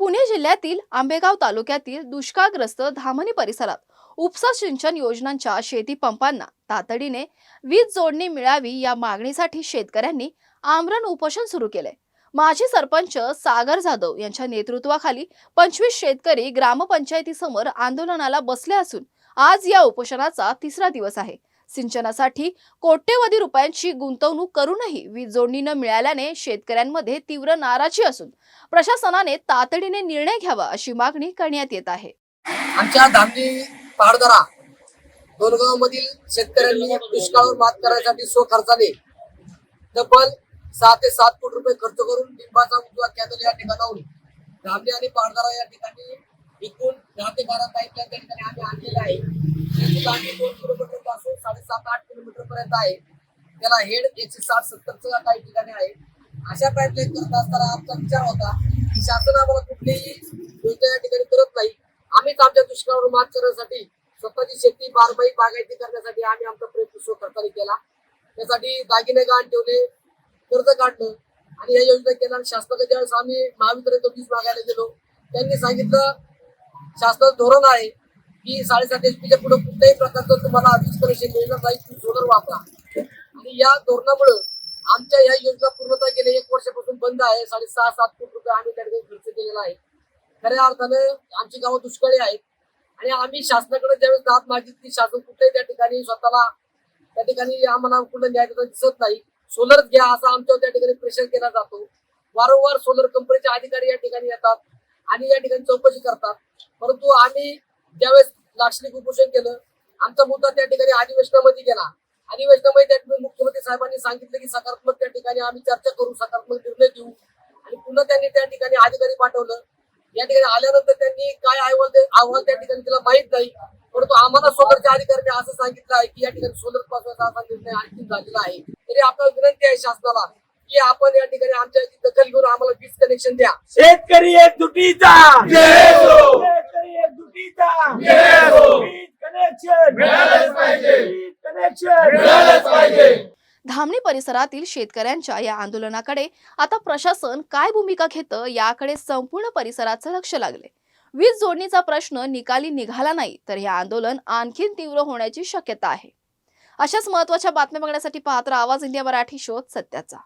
पुणे जिल्ह्यातील आंबेगाव तालुक्यातील दुष्काळग्रस्त धामणी परिसरात उपसा सिंचन योजनांच्या शेती पंपांना तातडीने वीज जोडणी मिळावी या मागणीसाठी शेतकऱ्यांनी आमरण उपोषण सुरू केले। माजी सरपंच सागर जाधव यांच्या नेतृत्वाखाली 25 शेतकरी ग्रामपंचायतीसमोर आंदोलनाला बसले असून आज या उपोषणाचा तिसरा दिवस आहे। सिंचनासाठी कोट्यवधी रुपयांची गुंतवणूक करूनही वीज जोडणी न मिळाल्याने शेतकऱ्यांमध्ये तीव्र नाराजी असून प्रशासनाने तातडीने निर्णय घ्यावा अशी मागणी करण्यात येत आहे। आमच्या धामणी पहाडदरा दोनगावमधील शेतकऱ्यांनी दुष्काळावर मात करण्यासाठी स्वखर्चाने तब्बल 6 ते 7 कोटी रुपये खर्च करून लिंबाचा उजवा कॅनल या ठिकाणाहून धामणी आणि पहाडदरा या ठिकाणी एकूण 10 ते 12 पाईपलाईन त्या ठिकाणी आम्ही आणलेले आहे। त्याची लांबी 2 किलोमीटर पासून 7.5-8 किलोमीटर पर्यंत आहे। त्याला हेड 160-70 काही ठिकाणी आहे। अशा पाईपलाईन करत असताना आमचा विचार होता की शासन आम्हाला कुठलीही योजना या ठिकाणी करत नाही। आम्हीच आमच्या दुष्काळावर मात करण्यासाठी स्वतःची शेती बारमाही बागायती करण्यासाठी आम्ही आमचा प्रयत्न स्वखर्चाने केला। त्यासाठी दागिने गहाण ठेवले, कर्ज काढलं आणि या योजना केल्या। शासनाकडे ज्यावेळेस आम्ही महावितरणचा वीज मागायला गेलो, त्यांनी सांगितलं शासनाचं धोरण आहे की 7.5 HP पुढे कुठल्याही प्रकारचं तुम्हाला वीज कनेक्शन मिळणार नाही, तुम्ही सोलर वापरा। आणि या धोरणामुळे आमच्या या योजना पूर्णतः गेल्या 1 वर्षापासून बंद आहे। 6.5-7 कोटी रुपये आम्ही त्या ठिकाणी खर्च केलेला आहे। खऱ्या अर्थानं आमची गावं दुष्काळी आहेत आणि आम्ही शासनाकडे ज्यावेळेस दाद मागितली, शासन कुठल्याही त्या ठिकाणी स्वतःला त्या ठिकाणी आम्हाला कुठलं न्याय देताना दिसत नाही। सोलरच घ्या असं आमच्या त्या ठिकाणी प्रेशर केला जातो। वारंवार सोलर कंपनीचे अधिकारी या ठिकाणी येतात आणि या ठिकाणी चौकशी करतात, परंतु आम्ही ज्यावेळेस लाक्षणिक उपोषण केलं, आमचा मुद्दा त्या ठिकाणी अधिवेशनामध्ये गेला। अधिवेशनामध्ये त्या ठिकाणी मुख्यमंत्री साहेबांनी सांगितलं की सकारात्मक त्या ठिकाणी आम्ही चर्चा करू, सकारात्मक निर्णय देऊ। आणि पुन्हा त्यांनी त्या ठिकाणी अधिकारी पाठवलं। या ठिकाणी आल्यानंतर त्यांनी काय अहवाल त्या ठिकाणी तिला माहित नाही, परंतु आम्हाला सोलरच्या अधिकाऱ्यांनी असं सांगितलं आहे की या ठिकाणी सोलर पासून असा निर्णय अंतिम झालेला आहे। तरी आपल्याला विनंती आहे शासनाला की आपण या ठिकाणी आमच्या दखल घेऊन आम्हाला वीज कनेक्शन द्या। शेतकरी एकजुटीचा जय हो, शेतकरी एकजुटीचा जय हो, वीज कनेक्शन मिळालंच पाहिजे, वीज कनेक्शन मिळालंच पाहिजे। धामणी परिसरातील शेतकऱ्यांच्या या आंदोलनाकडे आता प्रशासन काय भूमिका घेतं याकडे संपूर्ण परिसराचं लक्ष लागले। वीज जोडणीचा प्रश्न निकाली निघाला नाही तर हे आंदोलन आणखीन तीव्र होण्याची शक्यता आहे। अशाच महत्त्वाच्या बातम्या बघण्यासाठी पाहत रहा आवाज इंडिया मराठी शोध सत्याचा।